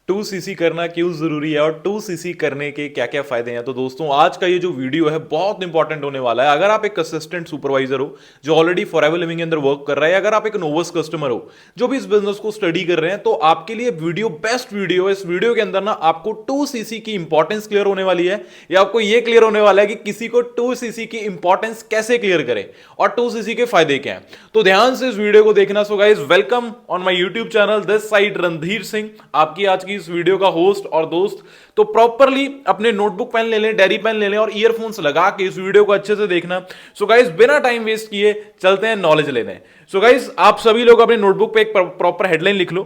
2cc करना क्यों जरूरी है और 2cc करने के क्या क्या फायदे हैं। तो दोस्तों आज का ये जो वीडियो है बहुत इंपॉर्टेंट होने वाला है। अगर आप एक असिस्टेंट सुपरवाइजर हो जो ऑलरेडी फॉरएवर लिविंग के अंदर वर्क कर रहा है, अगर आप एक नोवस कस्टमर हो जो भी इस बिजनेस को स्टडी कर रहे हैं, तो आपके लिए वीडियो बेस्ट वीडियो है। इस वीडियो के अंदर ना आपको 2cc की इंपॉर्टेंस क्लियर होने वाली है, या आपको ये क्लियर होने वाला है कि किसी को 2cc की इंपॉर्टेंस कैसे क्लियर करें और 2cc के फायदे क्या हैं। तो ध्यान से इस वीडियो को देखना। So guys, welcome on my YouTube channel, this side Randhir Singh, आपकी आज की इस वीडियो का होस्ट और दोस्त। तो प्रॉपरली अपने नोटबुक पेन ले लें, डायरी पेन ले लें और ईयरफोन्स लगा के इस वीडियो को अच्छे से देखना। सो गाइस, बिना टाइम वेस्ट किए चलते हैं नॉलेज लेने। सो गाइस, आप सभी लोग अपने नोटबुक पे एक प्रॉपर हेडलाइन लिख लो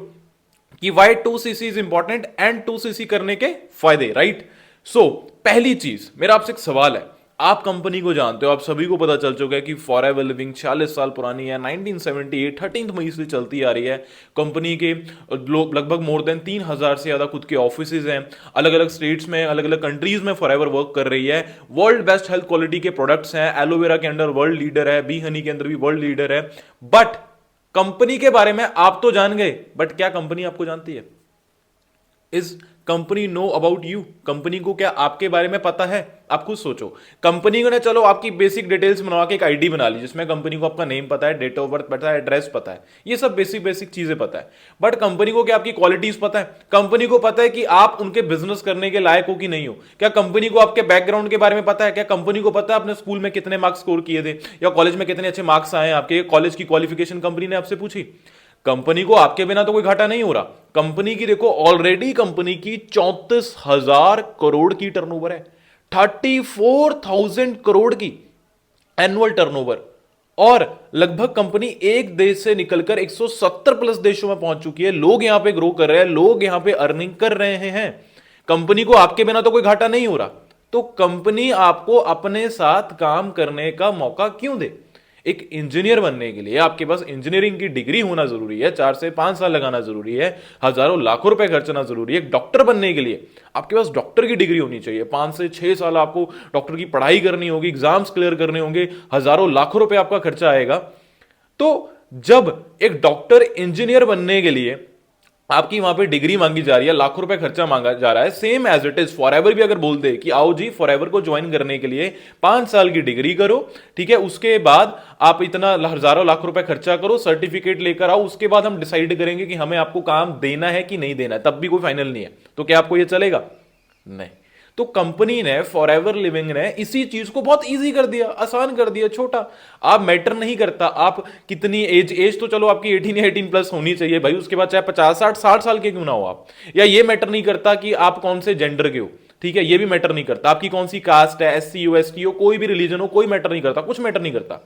कि Y 2cc is important and 2cc करने के फायदे, राइट। सो पहली चीज, मेरा आपसे एक सवाल है। आप कंपनी को जानते हो, आप सभी को पता चल चुका है कि फॉरएवर लिविंग 46 साल पुरानी है, 1978 13 मई से चलती आ रही है। कंपनी के लगभग मोर देन 3000 से ज्यादा खुद के ऑफिसेज हैं, अलग अलग स्टेट्स में, अलग अलग कंट्रीज में फॉरएवर वर्क कर रही है। वर्ल्ड बेस्ट हेल्थ क्वालिटी के प्रोडक्ट्स हैं, एलोवेरा के अंदर वर्ल्ड लीडर है, बी हनी के अंदर भी वर्ल्ड लीडर है। बट कंपनी के बारे में आप तो जान गए, बट क्या कंपनी आपको जानती है? Is company know about you? Company को क्या आपके बारे में पता है? आप खुद सोचो। कंपनी को ने चलो आपकी बेसिक डिटेल्स बनवा के एक आईडी बना ली जिसमें कंपनी को आपका नेम पता है, डेट ऑफ बर्थ पता है, एड्रेस पता है, ये सब बेसिक बेसिक चीजें पता है। बट कंपनी को क्या आपकी क्वालिटीज पता है? कंपनी को पता है कि आप उनके बिजनेस करने के लायक हो कि नहीं हो? क्या कंपनी को आपके बैकग्राउंड के बारे में पता है? क्या कंपनी को पता है आपने स्कूल में कितने मार्क्स स्कोर किए थे या कॉलेज में कितने अच्छे मार्क्स आए? आपके कॉलेज की क्वालिफिकेशन कंपनी ने आपसे पूछी? कंपनी को आपके बिना तो कोई घाटा नहीं हो रहा। कंपनी की देखो, ऑलरेडी कंपनी की 34,000 करोड़ की टर्नओवर है, 34,000 करोड़ की एनुअल टर्नओवर। और लगभग कंपनी एक देश से निकलकर 170 प्लस देशों में पहुंच चुकी है। लोग यहां पे ग्रो कर रहे हैं, लोग यहां पे अर्निंग कर रहे हैं। कंपनी को आपके बिना तो कोई घाटा नहीं हो रहा, तो कंपनी आपको अपने साथ काम करने का मौका क्यों दे? एक इंजीनियर बनने के लिए आपके पास इंजीनियरिंग की डिग्री होना जरूरी है, 4 से 5 साल लगाना जरूरी है, हजारों लाखों रुपए खर्चना जरूरी है। एक डॉक्टर बनने के लिए आपके पास डॉक्टर की डिग्री होनी चाहिए, 5 से 6 साल आपको डॉक्टर की पढ़ाई करनी होगी, एग्जाम्स क्लियर करने होंगे, हजारों लाखों रुपए आपका खर्चा आएगा। तो जब एक डॉक्टर इंजीनियर बनने के लिए आपकी वहां पे डिग्री मांगी जा रही है, लाखों रुपए खर्चा मांगा जा रहा है, same as it is Forever भी अगर बोल दे कि आओ जी फॉरएवर को ज्वाइन करने के लिए 5 साल की डिग्री करो, ठीक है, उसके बाद आप इतना हजारों लाख रुपए खर्चा करो, सर्टिफिकेट लेकर आओ, उसके बाद हम डिसाइड करेंगे कि हमें आपको काम देना है कि नहीं देना है, तब भी कोई फाइनल नहीं है, तो क्या आपको यह चलेगा? नहीं। तो कंपनी ने, फॉरएवर लिविंग ने इसी चीज को बहुत इजी कर दिया, आसान कर दिया, छोटा। आप मैटर नहीं करता आप कितनी एज तो चलो आपकी 18 या 18 प्लस होनी चाहिए भाई, उसके बाद चाहे 50 60 60 साल के क्यों ना हो आप। या ये मैटर नहीं करता कि आप कौन से जेंडर के हो, ठीक है, ये भी मैटर नहीं करता। आपकी कौन सी कास्ट है, SC हो, ST हो, कोई भी रिलीजन हो, कोई मैटर नहीं करता, कुछ मैटर नहीं करता।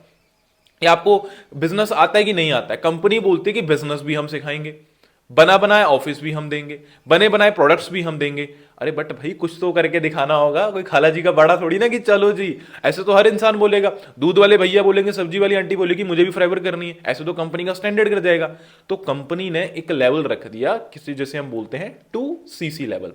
या आपको बिजनेस आता है कि नहीं आता है, कंपनी बोलती है कि बिजनेस भी हम सिखाएंगे, बना बनाए ऑफिस भी हम देंगे, बने बनाए प्रोडक्ट्स भी हम देंगे। अरे बट भाई कुछ तो करके दिखाना होगा, कोई खाला जी का बड़ा थोड़ी ना कि चलो जी। ऐसे तो हर इंसान बोलेगा, दूध वाले भैया बोलेंगे, सब्जी वाली आंटी बोलेगी मुझे भी फॉरएवर करनी है, ऐसे तो कंपनी का स्टैंडर्ड कर जाएगा। तो कंपनी ने एक लेवल रख दिया किसी, जैसे हम बोलते हैं 2cc लेवल।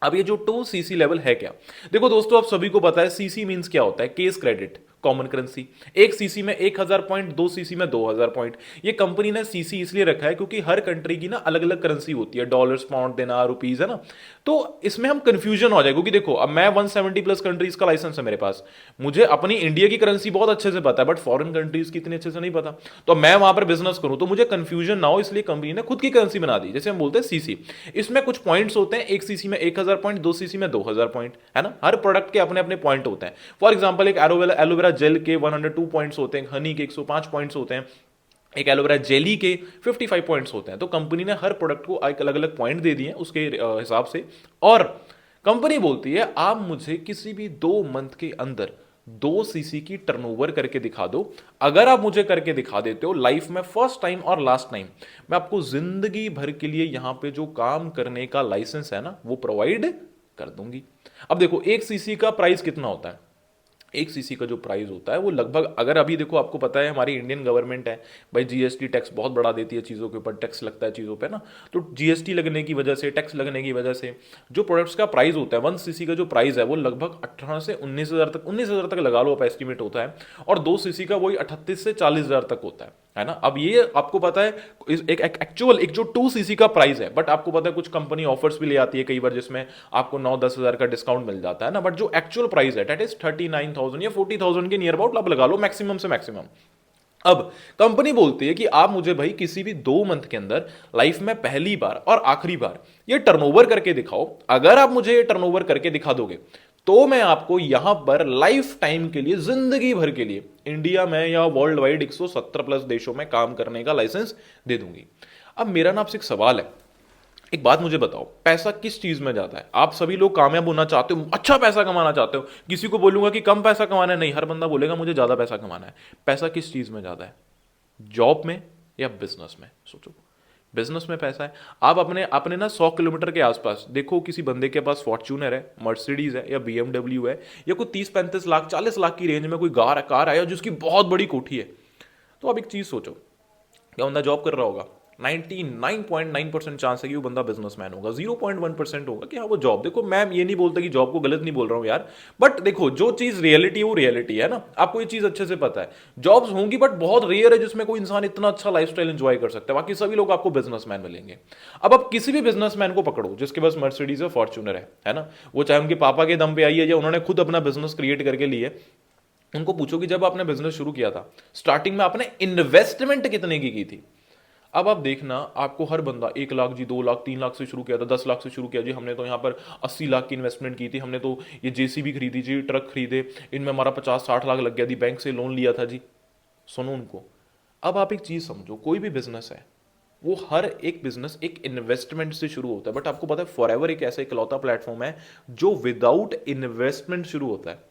अब ये जो 2cc लेवल है क्या? देखो दोस्तों, आप सभी को पता है सीसी मींस क्या होता है, case credit, common currency. 1 cc में 1000 पॉइंट, 2 cc में 2000 पॉइंट। ये कंपनी ने सीसी इसलिए रखा है क्योंकि हर कंट्री की ना अलग अलग करेंसी होती है, डॉलर्स, पाउंड, दिनार, रुपीज, है ना। तो इसमें हम कंफ्यूजन हो जाए, क्योंकि देखो अब मैं 170 प्लस कंट्रीज का लाइसेंस है मेरे पास, मुझे अपनी इंडिया की करेंसी बहुत अच्छे से पता है, बट फॉरेन कंट्रीज की इतने अच्छे से नहीं पता। तो मैं वहां पर बिजनेस करूं तो मुझे कंफ्यूजन ना हो, इसलिए कंपनी ने खुद की करेंसी बना दी, जैसे हम बोलते हैं सीसी। इसमें कुछ पॉइंट्स होते हैं, 1 cc में 1000 पॉइंट, 2 cc में 2000 पॉइंट, है ना। हर प्रोडक्ट के अपने अपने पॉइंट होते हैं। फॉर एग्जाम्पल एक एलोवेरा जेल के 102 पॉइंट्स होते हैं, हनी के 105 पॉइंट्स होते हैं, एक एलोवेरा जेली के 55 पॉइंट्स होते हैं। तो कंपनी ने हर प्रोडक्ट को एक अलग अलग पॉइंट दे दिए हैं उसके हिसाब से। और कंपनी बोलती है आप मुझे किसी भी 2 मंथ के अंदर 2 cc की टर्नओवर करके दिखा दो। अगर आप मुझे करके दिखा देते हो लाइफ में फर्स्ट टाइम और लास्ट टाइम, मैं आपको जिंदगी भर के लिए यहां पे जो काम करने का लाइसेंस है ना वो प्रोवाइड कर दूंगी। अब देखो 1 cc का प्राइस कितना होता है? एक सीसी का जो प्राइस होता है वो लगभग, अगर अभी देखो आपको पता है हमारी इंडियन गवर्नमेंट है भाई, जीएसटी टैक्स बहुत बढ़ा देती है चीज़ों के ऊपर, टैक्स लगता है चीज़ों पे ना, तो जीएसटी लगने की वजह से, टैक्स लगने की वजह से जो प्रोडक्ट्स का प्राइस होता है, 1 सीसी का जो प्राइस है वो लगभग 18 से 19,000 तक, 19,000 तक लगा लो आप, एस्टिमेट होता है। और 2 सीसी का वही 38 से 40,000 तक होता है ना। अब ये आपको पता है एक एक्चुअल एक जो 2 सीसी का प्राइस है, बट आपको पता है कुछ कंपनी ऑफर्स भी ले आती है कई बार जिसमें आपको 9-10 हज़ार का डिस्काउंट मिल जाता है ना, बट जो एक्चुअल प्राइस है दैट इज 39,000 या 40,000 के नियर अबाउट आप लगा लो, मैक्सिमम से मैक्सिमम। अब कंपनी बोलती है कि आप मुझे भाई किसी भी 2 मंथ के अंदर लाइफ में पहली बार और आखिरी बार ये टर्नओवर करके दिखाओ। अगर आप मुझे ये टर्नओवर करके दिखा दोगे तो मैं आपको यहां पर लाइफ टाइम के लिए, जिंदगी भर के लिए इंडिया में या वर्ल्ड वाइड 170 प्लस देशों में काम करने का लाइसेंस दे दूंगी। अब मेरा ना आपसे एक सवाल है, एक बात मुझे बताओ, पैसा किस चीज में जाता है? आप सभी लोग कामयाब होना चाहते हो, अच्छा पैसा कमाना चाहते हो, किसी को बोलूंगा कि कम पैसा कमाना है, नहीं, हर बंदा बोलेगा मुझे ज्यादा पैसा कमाना है। पैसा किस चीज में ज्यादा है? जॉब में या बिजनेस में? सोचो, बिजनेस में पैसा है। आप अपने अपने ना 100 किलोमीटर के आसपास देखो, किसी बंदे के पास फॉर्च्यूनर है, मर्सिडीज है या बीएमडब्ल्यू है, या कोई 30-35 लाख 40 लाख की रेंज में कोई कार है जिसकी बहुत बड़ी कोठी है, तो आप एक चीज सोचो, क्या बंदा जॉब कर रहा होगा? 99.9% चांस है कि वो बंदा बिजनेसमैन होगा, 0.1% होगा कि हाँ वो जॉब। देखो मैं ये नहीं बोलता कि जॉब को गलत नहीं बोल रहा हूँ यार, बट देखो जो चीज रियलिटी है वो रियलिटी है ना, आपको ये चीज अच्छे से पता है। जॉब्स होंगी बट बहुत रेयर है जिसमें कोई इंसान इतना अच्छा लाइफस्टाइल एंजॉय कर सकता है, बाकी सभी लोग आपको बिजनेसमैन मिलेंगे। अब आप किसी भी बिजनेसमैन को पकड़ो जिसके पास मर्सिडीज है, फॉर्च्यूनर है ना, वो चाहे उनके पापा के दम पे आई है या उन्होंने खुद अपना बिजनेस क्रिएट करके लिए, उनको पूछो कि जब आपने बिजनेस शुरू किया था स्टार्टिंग में आपने इन्वेस्टमेंट कितने की थी? अब आप देखना, आपको हर बंदा 1 लाख जी, 2 लाख, 3 लाख से शुरू किया था, 10 लाख से शुरू किया जी, हमने तो यहाँ पर 80 लाख की इन्वेस्टमेंट की थी, हमने तो ये जेसीबी खरीदी जी, ट्रक खरीदे, इनमें हमारा 50-60 लाख लग गया जी, बैंक से लोन लिया था जी। सुनो उनको। अब आप एक चीज समझो, कोई भी बिजनेस है वो हर एक बिजनेस एक इन्वेस्टमेंट से शुरू होता है, बट आपको पता है फॉरएवर एक ऐसा इकलौता प्लेटफॉर्म है जो विदाउट इन्वेस्टमेंट शुरू होता है।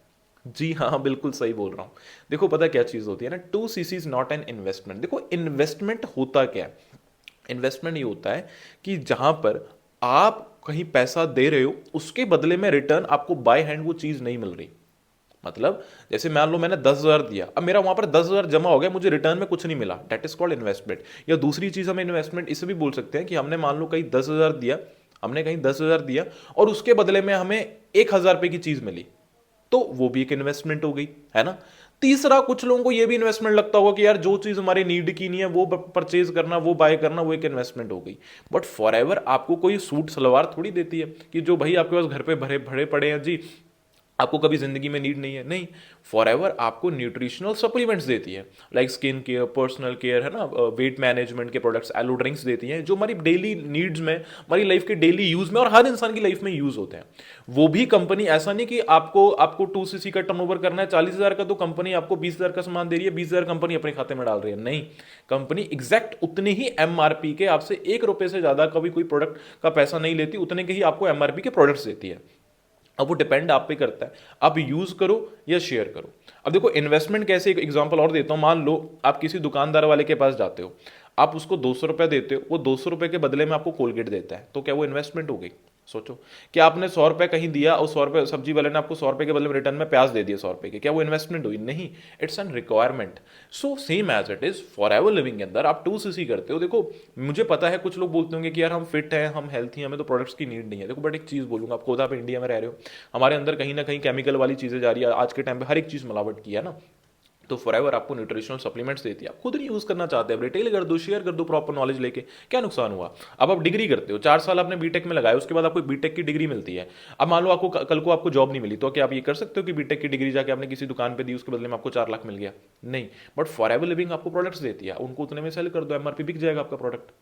जी हाँ, बिल्कुल सही बोल रहा हूं। देखो पता क्या चीज होती है ना, 2 CC is not an investment. देखो इन्वेस्टमेंट होता क्या है? इन्वेस्टमेंट ये होता है कि जहां पर आप कहीं पैसा दे रहे हो, उसके बदले में रिटर्न आपको बाय हैंड वो चीज नहीं मिल रही। मतलब जैसे मान लो मैंने 10,000 दिया, अब मेरा वहां पर 10,000 जमा हो गया, मुझे रिटर्न में कुछ नहीं मिला, दैट इज कॉल्ड इन्वेस्टमेंट। या दूसरी चीज हम इन्वेस्टमेंट इसे भी बोल सकते हैं कि हमने मान लो कहीं 10,000 दिया, हमने कहीं 10,000 दिया और उसके बदले में हमें 1,000 रुपए की चीज मिली, तो वो भी एक इन्वेस्टमेंट हो गई, है ना। तीसरा, कुछ लोगों को ये भी इन्वेस्टमेंट लगता होगा कि यार जो चीज हमारे नीड की नहीं है वो परचेज करना, वो बाय करना, वो एक इन्वेस्टमेंट हो गई। बट फॉरएवर आपको कोई सूट सलवार थोड़ी देती है कि जो भाई आपके पास घर पे भरे भरे पड़े हैं जी, आपको कभी जिंदगी में नीड नहीं है, नहीं। फॉरएवर आपको न्यूट्रिशनल सप्लीमेंट्स देती है, like skin care, personal care, है ना, वेट मैनेजमेंट के प्रोडक्ट्स, एलो ड्रिंक्स देती हैं जो हमारी डेली नीड्स में, हमारी लाइफ के डेली यूज में और हर इंसान की लाइफ में यूज होते हैं। वो भी कंपनी, ऐसा नहीं कि आपको आपको 2 सीसी का टर्नओवर करना है 40,000 का तो कंपनी आपको 20,000 का सामान दे रही है, 20,000 कंपनी अपने खाते में डाल रही है, नहीं। कंपनी एग्जैक्ट उतने ही एमआरपी के, आपसे 1 रुपए से ज्यादा का भी कोई प्रोडक्ट का पैसा नहीं लेती, उतने के ही आपको एमआरपी के प्रोडक्ट्स देती है। अब वो डिपेंड आप पे करता है, आप यूज करो या शेयर करो। अब देखो इन्वेस्टमेंट कैसे, एक एग्जांपल और देता हूं। मान लो आप किसी दुकानदार वाले के पास जाते हो, आप उसको 200 रुपए देते हो, वो 200 रुपए के बदले में आपको कोलगेट देता है, तो क्या वो इन्वेस्टमेंट हो गई? सोचो कि आपने 100 रुपए कहीं दिया और 100 रुपए सब्जी वाले ने आपको 100 रुपए के बदले में रिटर्न में प्याज दे दिया 100 रुपए के, क्या वो इन्वेस्टमेंट हुई? नहीं, it's an requirement. So same as it is Forever Living के अंदर आप 2 सीसी करते हो। देखो मुझे पता है कुछ लोग बोलते होंगे कि यार हम फिट हैं, हम हेल्थी हैं, हमें तो प्रोडक्ट्स की नीड नहीं है। देखो बट एक चीज बोलूंगा आपको, आप इंडिया में रह रहे हो, हमारे अंदर कहीं ना कहीं केमिकल वाली चीजें जा रही है, आज के टाइम पे हर एक चीज मिलावट की है ना, तो फॉरएवर आपको न्यूट्रिशनल सप्लीमेंट्स देती है, आप खुद नहीं यूज करना चाहते, अब रिटेल कर दो, शेयर कर दो प्रॉपर नॉलेज लेके, क्या नुकसान हुआ? अब आप डिग्री करते हो, 4 साल आपने बीटेक में लगाया, उसके बाद आपको बीटेक की डिग्री मिलती है। अब मान लो आपको कल को आपको जॉब नहीं मिली, तो क्या आप ये कर सकते हो कि बीटेक की डिग्री जाके आपने किसी दुकान पे दी, उसके बदले में आपको 4 लाख मिल गया? नहीं। बट फॉरएवर लिविंग आपको प्रोडक्ट्स देती है, उनको उतने में सेल कर दो, एमआरपी बिक जाएगा आपका प्रोडक्ट।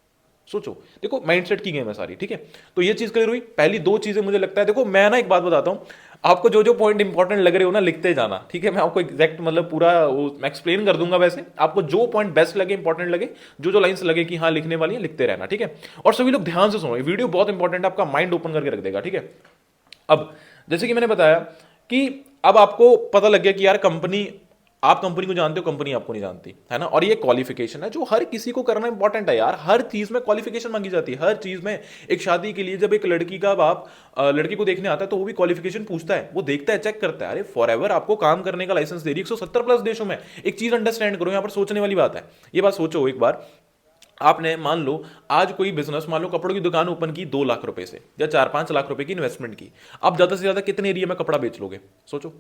सोचो, देखो माइंडसेट की गेम है सारी, ठीक है। तो ये चीज क्लियर हुई। पहली 2 चीजें मुझे लगता है, देखो मैं ना एक बात बताता हूं, आपको जो जो पॉइंट इंपॉर्टेंट लग रहे हो ना लिखते जाना, ठीक है। मैं आपको एग्जैक्ट मतलब पूरा मैं एक्सप्लेन कर दूंगा, वैसे आपको जो पॉइंट बेस्ट लगे, इंपॉर्टेंट लगे, जो जो लाइंस लगे कि हाँ लिखने वाली है, लिखते रहना, ठीक है। और सभी लोग ध्यान से सुनो, ये वीडियो बहुत इंपॉर्टेंट है, आपका माइंड ओपन करके रख देगा, ठीक है। अब जैसे कि मैंने बताया कि अब आपको पता लग गया कि यार कंपनी आप कंपनी को जानते हो, कंपनी आपको नहीं जानती, है ना। और ये क्वालिफिकेशन है जो हर किसी को करना इंपॉर्टेंट है यार। हर चीज में क्वालिफिकेशन मांगी जाती है, हर चीज में। एक शादी के लिए जब एक लड़की का बाप लड़की को देखने आता है तो वो भी क्वालिफिकेशन पूछता है, वो देखता है, चेक करता है। अरे फॉरएवर आपको काम करने का लाइसेंस दे रही है 170 प्लस देशों में। एक चीज अंडरस्टैंड करो, यहां पर सोचने वाली बात है। ये बात सोचो एक बार, आपने मान लो आज कोई बिजनेस, मान लो कपड़ों की दुकान ओपन की 2 लाख रुपए से, या 4-5 लाख रुपए की इन्वेस्टमेंट की। आप ज्यादा से ज्यादा कितने एरिया में कपड़ा बेच लोगे? सोचो,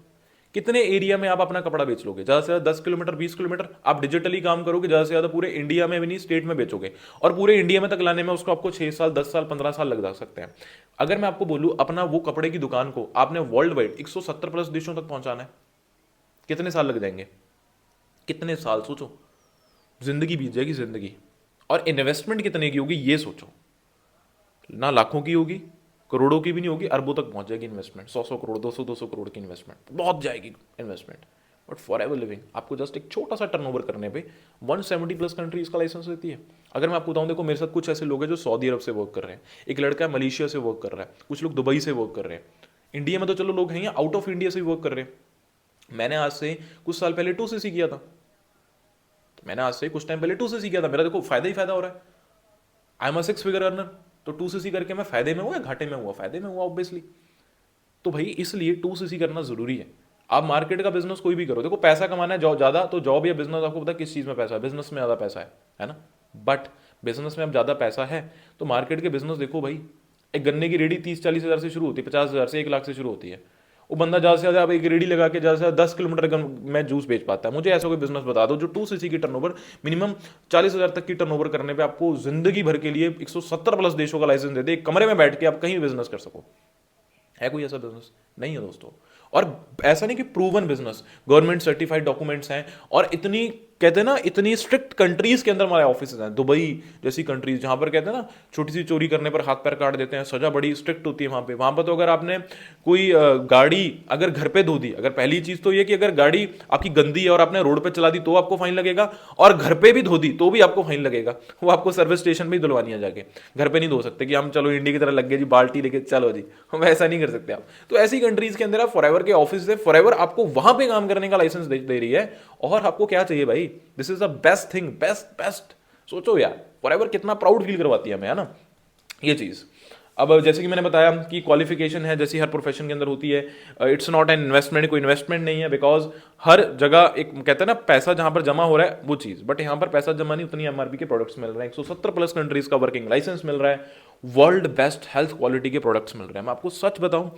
कितने एरिया में आप अपना कपड़ा बेच लोगे? ज्यादा से ज्यादा 10 किलोमीटर, 20 किलोमीटर। आप डिजिटली काम करोगे, ज्यादा से ज्यादा पूरे इंडिया में भी नहीं, स्टेट में बेचोगे। और पूरे इंडिया में तक लाने में उसको आपको 6 साल, 10 साल, 15 साल लग जा सकते हैं। अगर मैं आपको बोलूं अपना वो कपड़े की दुकान को आपने वर्ल्ड वाइड 170 प्लस देशों तक पहुंचाना है, कितने साल लग जाएंगे? कितने साल सोचो, जिंदगी बीत जाएगी, जिंदगी। और इन्वेस्टमेंट कितने की होगी ये सोचो, ना लाखों की होगी, करोड़ों की भी नहीं होगी, अरबों तक पहुंच जाएगी इन्वेस्टमेंट। 100-100 करोड़, 200-200 करोड़ की इन्वेस्टमेंट बहुत जाएगी investment. But for ever living आपको जस्ट एक छोटा सा टर्नओवर करने पे 170 प्लस कंट्रीज का लाइसेंस देती है। अगर मैं आपको बताऊं, देखो मेरे साथ कुछ ऐसे लोग हैं जो सऊदी अरब से वर्क कर रहे हैं, एक लड़का है मलेशिया से वर्क कर रहा है, कुछ लोग दुबई से वर्क कर रहे हैं। इंडिया में तो चलो लोग हैं, आउट ऑफ इंडिया से भी वर्क कर रहे हैं। मैंने आज से कुछ साल पहले 2cc किया था, मैंने आज से कुछ टाइम पहले 2cc किया था। मेरा देखो फायदा ही फायदा हो रहा है। I am a 6 figure earner, तो 2cc करके मैं फायदे में हुआ या घाटे में हुआ? फायदे में हुआ ऑब्वियसली। तो भाई इसलिए 2cc करना जरूरी है। आप मार्केट का बिजनेस कोई भी करो, देखो पैसा कमाना है जॉब ज्यादा, तो जॉब या बिजनेस आपको पता है किस चीज में पैसा है? बिजनेस में ज्यादा पैसा है ना। बट बिजनेस में अब ज्यादा पैसा है तो मार्केट के बिजनेस देखो भाई, एक गन्ने की रेडी 30-40 हज़ार से शुरू होती है, 50 हज़ार से 1 लाख से शुरू होती है। वो बंदा ज्यादा से ज्यादा, आप एक रेडी लगा के ज्यादा से ज्यादा 10 किलोमीटर में जूस बेच पाता है। मुझे ऐसा कोई बिजनेस बता दो जो 2cc की टर्नओवर मिनिमम 40 हज़ार तक की टर्नओवर करने पे आपको जिंदगी भर के लिए 170 प्लस देशों का लाइसेंस दे दे, एक कमरे में बैठ के आप कहीं भी बिजनेस कर सको। है कोई ऐसा बिजनेस? नहीं है दोस्तों। और ऐसा नहीं कि proven business, government certified documents हैं, और इतनी कहते हैं ना, इतनी स्ट्रिक्ट कंट्रीज के अंदर हमारे ऑफिस हैं, दुबई जैसी कंट्रीज जहां पर कहते हैं ना छोटी सी चोरी करने पर हाथ पैर काट देते हैं, सजा बड़ी स्ट्रिक्ट होती है वहां पर तो अगर आपने कोई गाड़ी अगर घर पे धो दी, अगर पहली चीज तो ये कि अगर गाड़ी आपकी गंदी है और आपने रोड पे चला दी तो आपको फाइन लगेगा, और घर पे भी धो दी तो भी आपको फाइन लगेगा। वो आपको सर्विस स्टेशन में ही धुलवानी है जाके, घर पे नहीं धो सकते कि हम चलो इंडिया की तरह लग गए जी, बाल्टी लेके चलो जी, हम ऐसा नहीं कर सकते आप। तो ऐसी कंट्रीज के अंदर आप फॉरएवर के ऑफिस से फॉरएवर आपको वहां पे काम करने का लाइसेंस दे रही है, और आपको क्या चाहिए भाई? This is the best thing, best best. सोचो यार, फॉरएवर कितना प्राउड फील करवाती है हमें, है ना ये चीज। अब जैसे कि मैंने बताया कि क्वालिफिकेशन है जैसी हर प्रोफेशन के अंदर होती है, इट्स नॉट एन इन्वेस्टमेंट, कोई इन्वेस्टमेंट नहीं है, बिकॉज हर जगह एक कहते हैं ना पैसा जहां पर जमा हो रहा है वो चीज, बट यहां पर पैसा जमा नहीं, उतनी एमआरपी के प्रोडक्ट्स मिल रहे हैं, 170 प्लस कंट्रीज का वर्किंग लाइसेंस मिल रहा है, वर्ल्ड बेस्ट हेल्थ क्वालिटी के प्रोडक्ट्स मिल रहे हैं। मैं आपको सच बताऊं,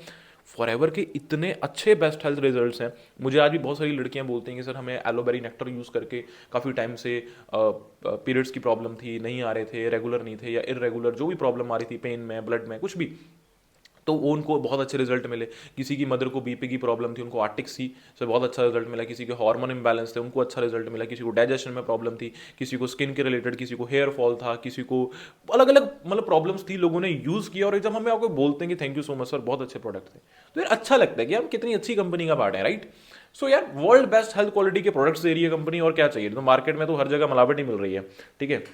फॉरएवर के इतने अच्छे बेस्ट हेल्थ रिजल्ट्स हैं। मुझे आज भी बहुत सारी लड़कियां बोलती हैं कि सर हमें एलोवेरा नेक्टर यूज़ करके काफ़ी टाइम से पीरियड्स की प्रॉब्लम थी, नहीं आ रहे थे, रेगुलर नहीं थे, या इरेगुलर जो भी प्रॉब्लम आ रही थी, पेन में, ब्लड में, कुछ भी, तो वो उनको बहुत अच्छे रिजल्ट मिले। किसी की मदर को बीपी की प्रॉब्लम थी, उनको आर्टिक सी से बहुत अच्छा रिजल्ट मिला। किसी के हार्मोन इम्बैलेंस थे, उनको अच्छा रिजल्ट मिला। किसी को डाइजेशन में प्रॉब्लम थी, किसी को स्किन के रिलेटेड, किसी को हेयर फॉल था, किसी को अलग अलग मतलब प्रॉब्लम्स थी, लोगों ने यूज़ किया। और जब हमें आपको बोलते हैं कि thank you so much sir, बहुत अच्छे प्रोडक्ट थे, तो यार अच्छा लगता है कि हम कितनी अच्छी कंपनी का पार्ट है, राइट। सो यार वर्ल्ड बेस्ट हेल्थ क्वालिटी के प्रोडक्ट्स दे रही है कंपनी, और क्या चाहिए? तो मार्केट में तो हर जगह मिलावट ही मिल रही है, ठीक है।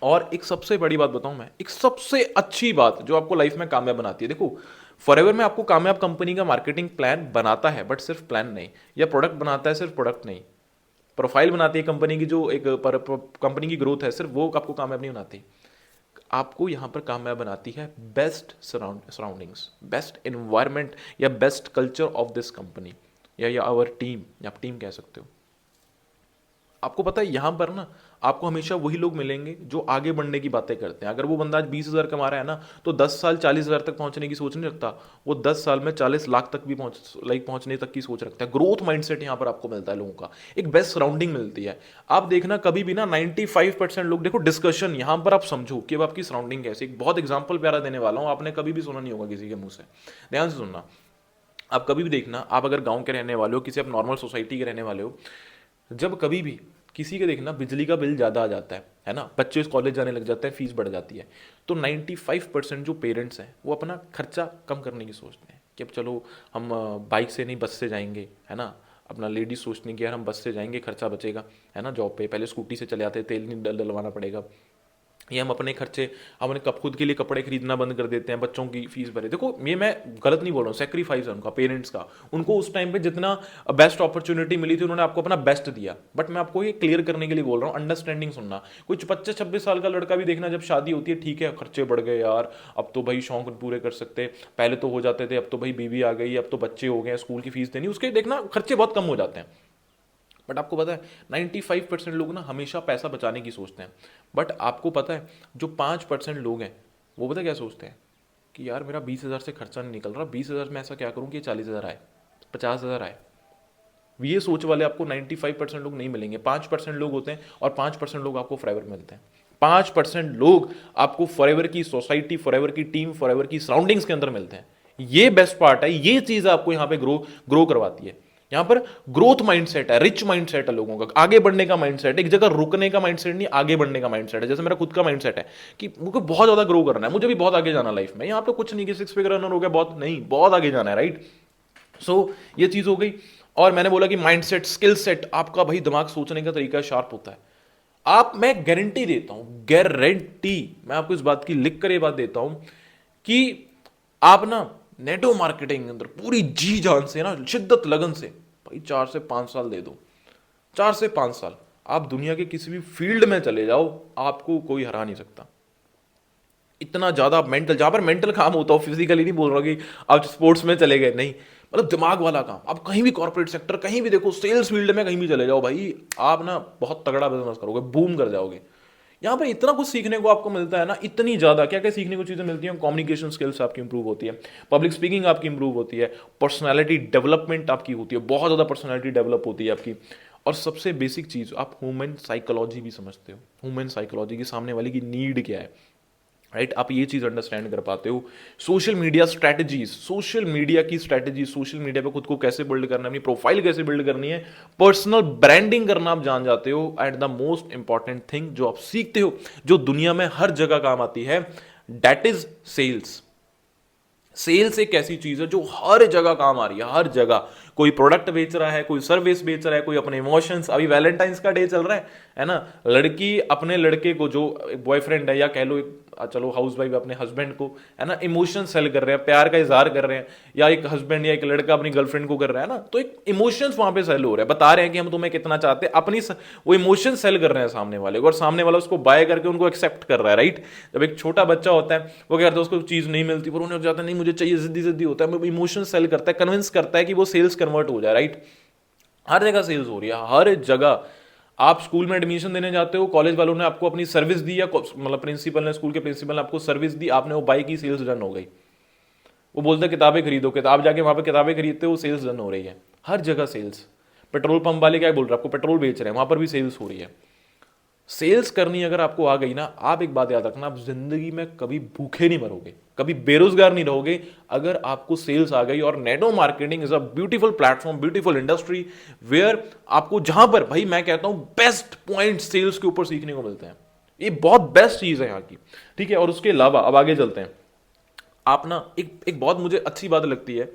और एक सबसे बड़ी बात बताऊं मैं, एक सबसे अच्छी बात जो आपको लाइफ में कामयाब बनाती है, देखो फॉरएवर में आपको कामयाब कंपनी का मार्केटिंग प्लान बनाता है, बट सिर्फ प्लान नहीं, या प्रोडक्ट बनाता है सिर्फ प्रोडक्ट नहीं, प्रोफाइल बनाती है कंपनी की, जो एक कंपनी की ग्रोथ है, सिर्फ वो आपको कामयाब नहीं बनाती। आपको यहाँ पर कामयाब बनाती है बेस्ट सराउंडिंग्स, बेस्ट एनवायरमेंट, या best culture of this company, या आवर टीम, या आप टीम कह सकते हो। आपको पता है यहां पर ना आपको हमेशा वही लोग मिलेंगे जो आगे बढ़ने की बातें करते हैं। अगर वो बंदा आज 20 हज़ार कमा रहा है ना, तो 10 साल 40 हज़ार तक पहुंचने की सोच नहीं रखता, वो 10 साल में 40 लाख तक भी पहुंचने तक की सोच रखता है। ग्रोथ माइंडसेट यहां पर आपको मिलता है लोगों का, एक बेस्ट सराउंडिंग मिलती है। आप देखना कभी भी ना 95% लोग, देखो डिस्कशन यहां पर आप समझो कि अब आपकी सराउंडिंग कैसे। एक बहुत एग्जाम्पल प्यारा देने वाला हूं, आपने कभी भी सुना नहीं होगा किसी के मुंह से, ध्यान से सुनना। आप कभी भी देखना, आप अगर गांव के रहने वाले हो, किसी आप नॉर्मल सोसाइटी के रहने वाले हो, जब कभी भी किसी के देखना बिजली का बिल ज़्यादा आ जाता है ना, बच्चे कॉलेज जाने लग जाते हैं, फीस बढ़ जाती है, तो 95% जो पेरेंट्स हैं वो अपना खर्चा कम करने की सोचते हैं कि अब चलो हम बाइक से नहीं बस से जाएंगे, है ना। अपना लेडीज सोचने की यार हम बस से जाएंगे, खर्चा बचेगा, है ना। जॉब पे पहले स्कूटी से चले आते, तेल नहीं डलवाना पड़ेगा। ये हम अपने खर्चे, हम अपने कब खुद के लिए कपड़े खरीदना बंद कर देते हैं, बच्चों की फीस भरे। देखो ये मैं गलत नहीं बोल रहा हूँ, सेक्रीफाइस है उनका, पेरेंट्स का, उनको उस टाइम पे जितना बेस्ट अपॉर्चुनिटी मिली थी उन्होंने आपको अपना बेस्ट दिया। बट मैं आपको ये क्लियर करने के लिए बोल रहा हूँ, अंडरस्टैंडिंग सुनना। कुछ 25-26 साल का लड़का भी देखना, जब शादी होती है, ठीक है खर्चे बढ़ गए यार, अब तो भाई शौक पूरे कर सकते, पहले तो हो जाते थे, अब तो भाई बीवी आ गई, अब तो बच्चे हो गए, स्कूल की फीस देनी, उसके देखना खर्चे बहुत कम हो जाते हैं। बट आपको पता है 95% लोग ना हमेशा पैसा बचाने की सोचते हैं। बट आपको पता है जो 5% लोग हैं वो पता क्या सोचते हैं कि यार मेरा 20,000 से खर्चा नहीं निकल रहा, 20,000 में ऐसा क्या करूं कि 40,000 आए, 50,000 आए। ये सोच वाले आपको 95% लोग नहीं मिलेंगे। 5% लोग होते हैं और 5% लोग आपको फॉरएवर मिलते हैं। 5% लोग आपको फॉरएवर की सोसाइटी, फॉरएवर की टीम, फॉरएवर की सराउंडिंग्स के अंदर मिलते हैं। ये बेस्ट पार्ट है, ये चीज आपको यहां पे ग्रो करवाती है। यहां पर ग्रोथ माइंडसेट है, रिच माइंडसेट है लोगों का, आगे बढ़ने का माइंडसेट है, एक जगह रुकने का माइंडसेट नहीं, आगे बढ़ने का माइंडसेट है। जैसे मेरा खुद का माइंडसेट है कि मुझे बहुत ज्यादा ग्रो करना है, मुझे भी बहुत आगे जाना लाइफ में। यहां पे कुछ नहीं कि 6 फिगर रनर हो गया, बहुत नहीं, बहुत आगे जाना है, राइट। सो ये चीज हो गई। और मैंने बोला कि माइंडसेट, स्किल सेट, आपका भाई दिमाग सोचने का तरीका शार्प होता है। आप, मैं गारंटी देता हूं, गारंटी, मैं आपको इस बात की लिख कर ये बात देता हूं कि आप ना नेटो मार्केटिंग के अंदर पूरी जी जान से ना, शिद्दत लगन से भाई 4 से 5 साल दे दो, 4 से 5 साल, आप दुनिया के किसी भी फील्ड में चले जाओ, आपको कोई हरा नहीं सकता। इतना ज्यादा मेंटल, जहां पर मेंटल काम होता हो, फिजिकली नहीं बोल रहा कि आप स्पोर्ट्स में चले गए, नहीं, मतलब दिमाग वाला काम। आप कहीं भी कॉर्पोरेट सेक्टर, कहीं भी देखो, सेल्स फील्ड में कहीं भी चले जाओ भाई, आप ना बहुत तगड़ा बिजनेस करोगे, बूम कर जाओगे। यहाँ पर इतना कुछ सीखने को आपको मिलता है ना, इतनी ज्यादा, क्या क्या सीखने को चीजें मिलती हैं। कम्युनिकेशन स्किल्स आपकी इंप्रूव होती है, पब्लिक स्पीकिंग आपकी इंप्रूव होती है, पर्सनालिटी डेवलपमेंट आपकी होती है, बहुत ज्यादा पर्सनालिटी डेवलप होती है आपकी। और सबसे बेसिक चीज, आप ह्यूमन साइकोलॉजी भी समझते हो, ह्यूमन साइकोलॉजी की, सामने वाले की नीड क्या है, राइट। आप ये चीज अंडरस्टैंड कर पाते हो। Social media strategies, social media की स्ट्रैटेजी, सोशल मीडिया पे खुद को कैसे बिल्ड करना है, अपनी प्रोफाइल कैसे बिल्ड करनी है, पर्सनल ब्रांडिंग करना आप जान जाते हो। And the most important thing जो आप सीखते हो, जो दुनिया में हर जगह काम आती है, दैट इज सेल्स। सेल्स एक ऐसी चीज है जो हर जगह काम आ रही है, हर जगह। कोई प्रोडक्ट बेच रहा है, कोई सर्विस बेच रहा है, कोई अपने इमोशंस, अभी वैलेंटाइंस का डे चल रहा है ना, लड़की अपने लड़के को, जो बॉयफ्रेंड है, या कह लो चलो हाउस वाइफ अपने हस्बैंड को, है ना, इमोशन सेल कर रहे हैं, प्यार का इजहार कर रहे हैं, या एक हस्बैंड या एक लड़का अपनी गर्लफ्रेंड को कर रहा है ना, तो एक इमोशंस वहां पे सेल हो रहे हैं, बता रहे हैं कि हम तुम्हें कितना चाहते हैं, अपनी वो इमोशन सेल कर रहे हैं सामने वाले को, और सामने वाला उसको बाय करके उनको एक्सेप्ट कर रहा है, राइट। जब एक छोटा बच्चा होता है, वो क्या करता है, उसको चीज नहीं मिलती, पर उन्हें जाता है, नहीं मुझे चाहिए, जिद्दी जिद्दी होता है, इमोशन सेल करता है, कन्विंस करता है कि वो सेल्स कन्वर्ट हो जाए, राइट। हर जगह सेल्स हो रही है, हर जगह। आप स्कूल में एडमिशन देने जाते हो, कॉलेज वालों ने आपको अपनी सर्विस दी, या मतलब प्रिंसिपल ने, स्कूल के प्रिंसिपल ने आपको सर्विस दी, आपने वो बाई की, सेल्स डन हो गई। वो बोलते हैं किताबें खरीदो, किताब जाके वहां पे किताबें खरीदते हो, सेल्स डन हो रही है। हर जगह सेल्स। पेट्रोल पंप वाले क्या बोल रहे हैं आपको, पेट्रोल बेच रहे हैं, वहां पर भी सेल्स हो रही है। सेल्स करनी अगर आपको आ गई ना, आप एक बात याद रखना, आप जिंदगी में कभी भूखे नहीं मरोगे, कभी बेरोजगार नहीं रहोगे, अगर आपको सेल्स आ गई। और network marketing is a beautiful platform, beautiful industry, where आपको, जहां पर भाई मैं कहता हूं बेस्ट पॉइंट सेल्स के ऊपर सीखने को मिलते हैं। ये बहुत बेस्ट चीज है यहाँ की, ठीक है। और उसके अलावा अब आगे चलते हैं। आप ना एक बहुत मुझे अच्छी बात लगती है,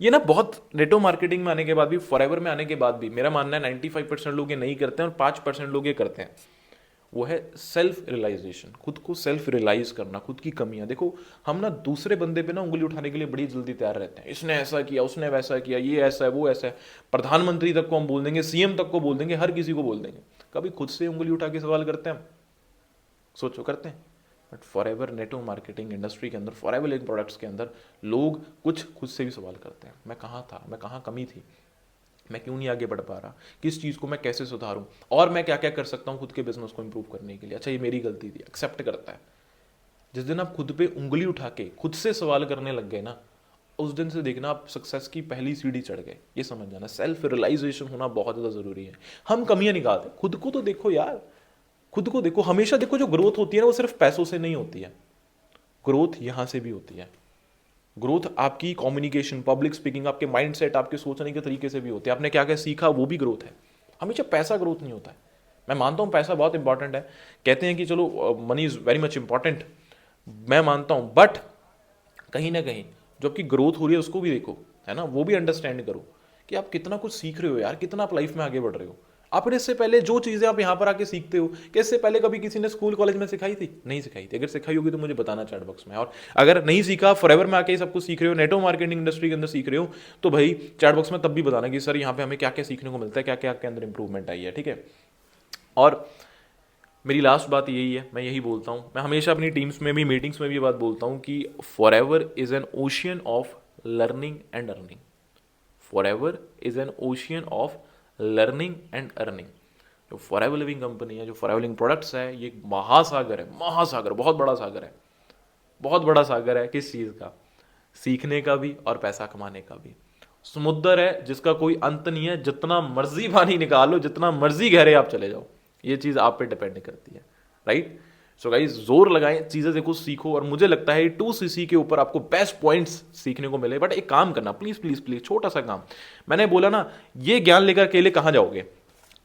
ये ना बहुत, नेटो मार्केटिंग में आने के बाद भी, फॉरएवर में आने के बाद भी, मेरा मानना है 95% लोग ये नहीं करते हैं और 5% लोग ये करते हैं। वो है सेल्फ रियलाइजेशन, खुद को सेल्फ रियलाइज करना, खुद की कमियां। देखो हम ना दूसरे बंदे पे ना उंगली उठाने के लिए बड़ी जल्दी तैयार रहते हैं, इसने ऐसा किया, उसने वैसा किया, ये ऐसा है, वो ऐसा है। प्रधानमंत्री तक को हम बोल देंगे, सीएम तक को बोल देंगे, हर किसी को बोल देंगे। कभी खुद से उंगली उठा के सवाल करते हैं हम? सोचो, करते हैं? But forever network marketing industry के अंदर, फॉरएवर लिंक प्रोडक्ट्स के अंदर, लोग कुछ खुद से भी सवाल करते हैं, मैं कहाँ था, मैं कहाँ कमी थी, मैं क्यों नहीं आगे बढ़ पा रहा, किस चीज़ को मैं कैसे सुधारूं, और मैं क्या क्या कर सकता हूं खुद के बिजनेस को इंप्रूव करने के लिए। अच्छा ये मेरी गलती थी, एक्सेप्ट करता है। जिस दिन आप खुद पे उंगली उठा के खुद से सवाल करने लग गए ना, उस दिन से देखना आप सक्सेस की पहली सीढ़ी चढ़ गए। ये समझ जाना, सेल्फ रियलाइजेशन होना बहुत ज़्यादा ज़रूरी है। हम कमियां निकालते, खुद को तो देखो यार, खुद को देखो। हमेशा देखो, जो ग्रोथ होती है ना, वो सिर्फ पैसों से नहीं होती है, ग्रोथ यहां से भी होती है। ग्रोथ आपकी कम्युनिकेशन, पब्लिक स्पीकिंग, आपके माइंडसेट, आपके सोचने के तरीके से भी होते हैं। आपने क्या क्या सीखा, वो भी ग्रोथ है। हमेशा पैसा ग्रोथ नहीं होता है। मैं मानता हूं पैसा बहुत इंपॉर्टेंट है, कहते हैं कि चलो money is very much important, मैं मानता हूं, बट कहीं ना कहीं जो आपकी ग्रोथ हो रही है उसको भी देखो, है ना, वो भी अंडरस्टैंड करो कि आप कितना कुछ सीख रहे हो यार, कितना आप लाइफ में आगे बढ़ रहे हो। आपने इससे पहले जो चीजें आप यहां पर आके सीखते हो, क्या इससे पहले कभी किसी ने स्कूल कॉलेज में सिखाई थी? नहीं सिखाई थी। अगर सिखाई होगी तो मुझे बताना चैट बॉक्स में। और अगर नहीं सीखा, फॉरएवर में आके ही सब कुछ सीख रहे हो, नेटवर्क मार्केटिंग इंडस्ट्री के अंदर सीख रहे हो, तो भाई चैट बॉक्स में तब भी बताना कि सर यहाँ पे हमें क्या क्या सीखने को मिलता है, क्या क्या आपके अंदर इंप्रूवमेंट आई है, ठीक है। और मेरी लास्ट बात यही है, मैं यही बोलता हूँ, मैं हमेशा अपनी टीम्स में भी, मीटिंग्स में भी ये बात बोलता हूँ कि forever is an ocean of learning and earning. Forever is an ocean of learning and earning. जो फॉरएवर लिविंग कंपनी है, जो फॉरएवर लिविंग प्रोडक्ट्स है, ये एक महासागर है, महासागर, बहुत बड़ा सागर है, बहुत बड़ा सागर है। किस चीज़ का? सीखने का भी और पैसा कमाने का भी। समुद्र है जिसका कोई अंत नहीं है, जितना मर्जी पानी निकालो, जितना मर्जी गहरे आप चले जाओ, ये चीज़ आप पे डिपेंड करती है, राइट। सो गाइस, जोर लगाएं, चीज़ें देखो, सीखो। और मुझे लगता है 2CC के ऊपर आपको बेस्ट पॉइंट्स सीखने को मिले। बट एक काम करना, प्लीज़ प्लीज़ प्लीज़, छोटा सा काम, मैंने बोला ना, ये ज्ञान लेकर अकेले कहाँ जाओगे।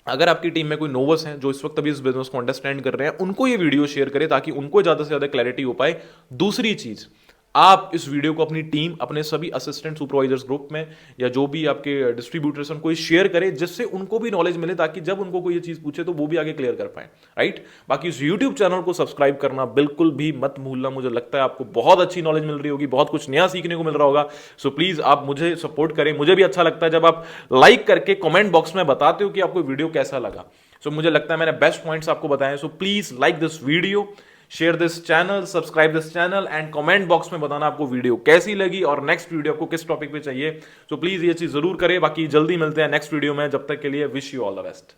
अगर आपकी टीम में कोई नोवस हैं जो इस वक्त अभी इस बिजनेस को अंडरस्टैंड कर रहे हैं, उनको ये वीडियो शेयर करें ताकि उनको ज़्यादा से ज़्यादा क्लैरिटी हो पाए। दूसरी चीज़, आप इस वीडियो को अपनी टीम, अपने सभी असिस्टेंट सुपरवाइजर्स ग्रुप में या जो भी आपके डिस्ट्रीब्यूटर्स उनको शेयर करें, जिससे उनको भी नॉलेज मिले, ताकि जब उनको कोई ये चीज़ पूछे तो वो भी आगे क्लियर कर पाए, राइट। बाकी इस यूट्यूब चैनल को सब्सक्राइब करना बिल्कुल भी मत भूलना। मुझे लगता है आपको बहुत अच्छी नॉलेज मिल रही होगी, बहुत कुछ नया सीखने को मिल रहा होगा। सो प्लीज़ आप मुझे सपोर्ट करें। मुझे भी अच्छा लगता है जब आप लाइक करके कॉमेंट बॉक्स में बताते हो कि आपको वीडियो कैसा लगा। सो मुझे लगता है मैंने बेस्ट पॉइंट्स आपको बताए। So please like this video, share this channel, subscribe this channel and comment box में बताना आपको वीडियो कैसी लगी और नेक्स्ट वीडियो आपको किस टॉपिक पे चाहिए। सो प्लीज ये चीज जरूर करें। बाकी जल्दी मिलते हैं नेक्स्ट वीडियो में, जब तक के लिए wish you all the best.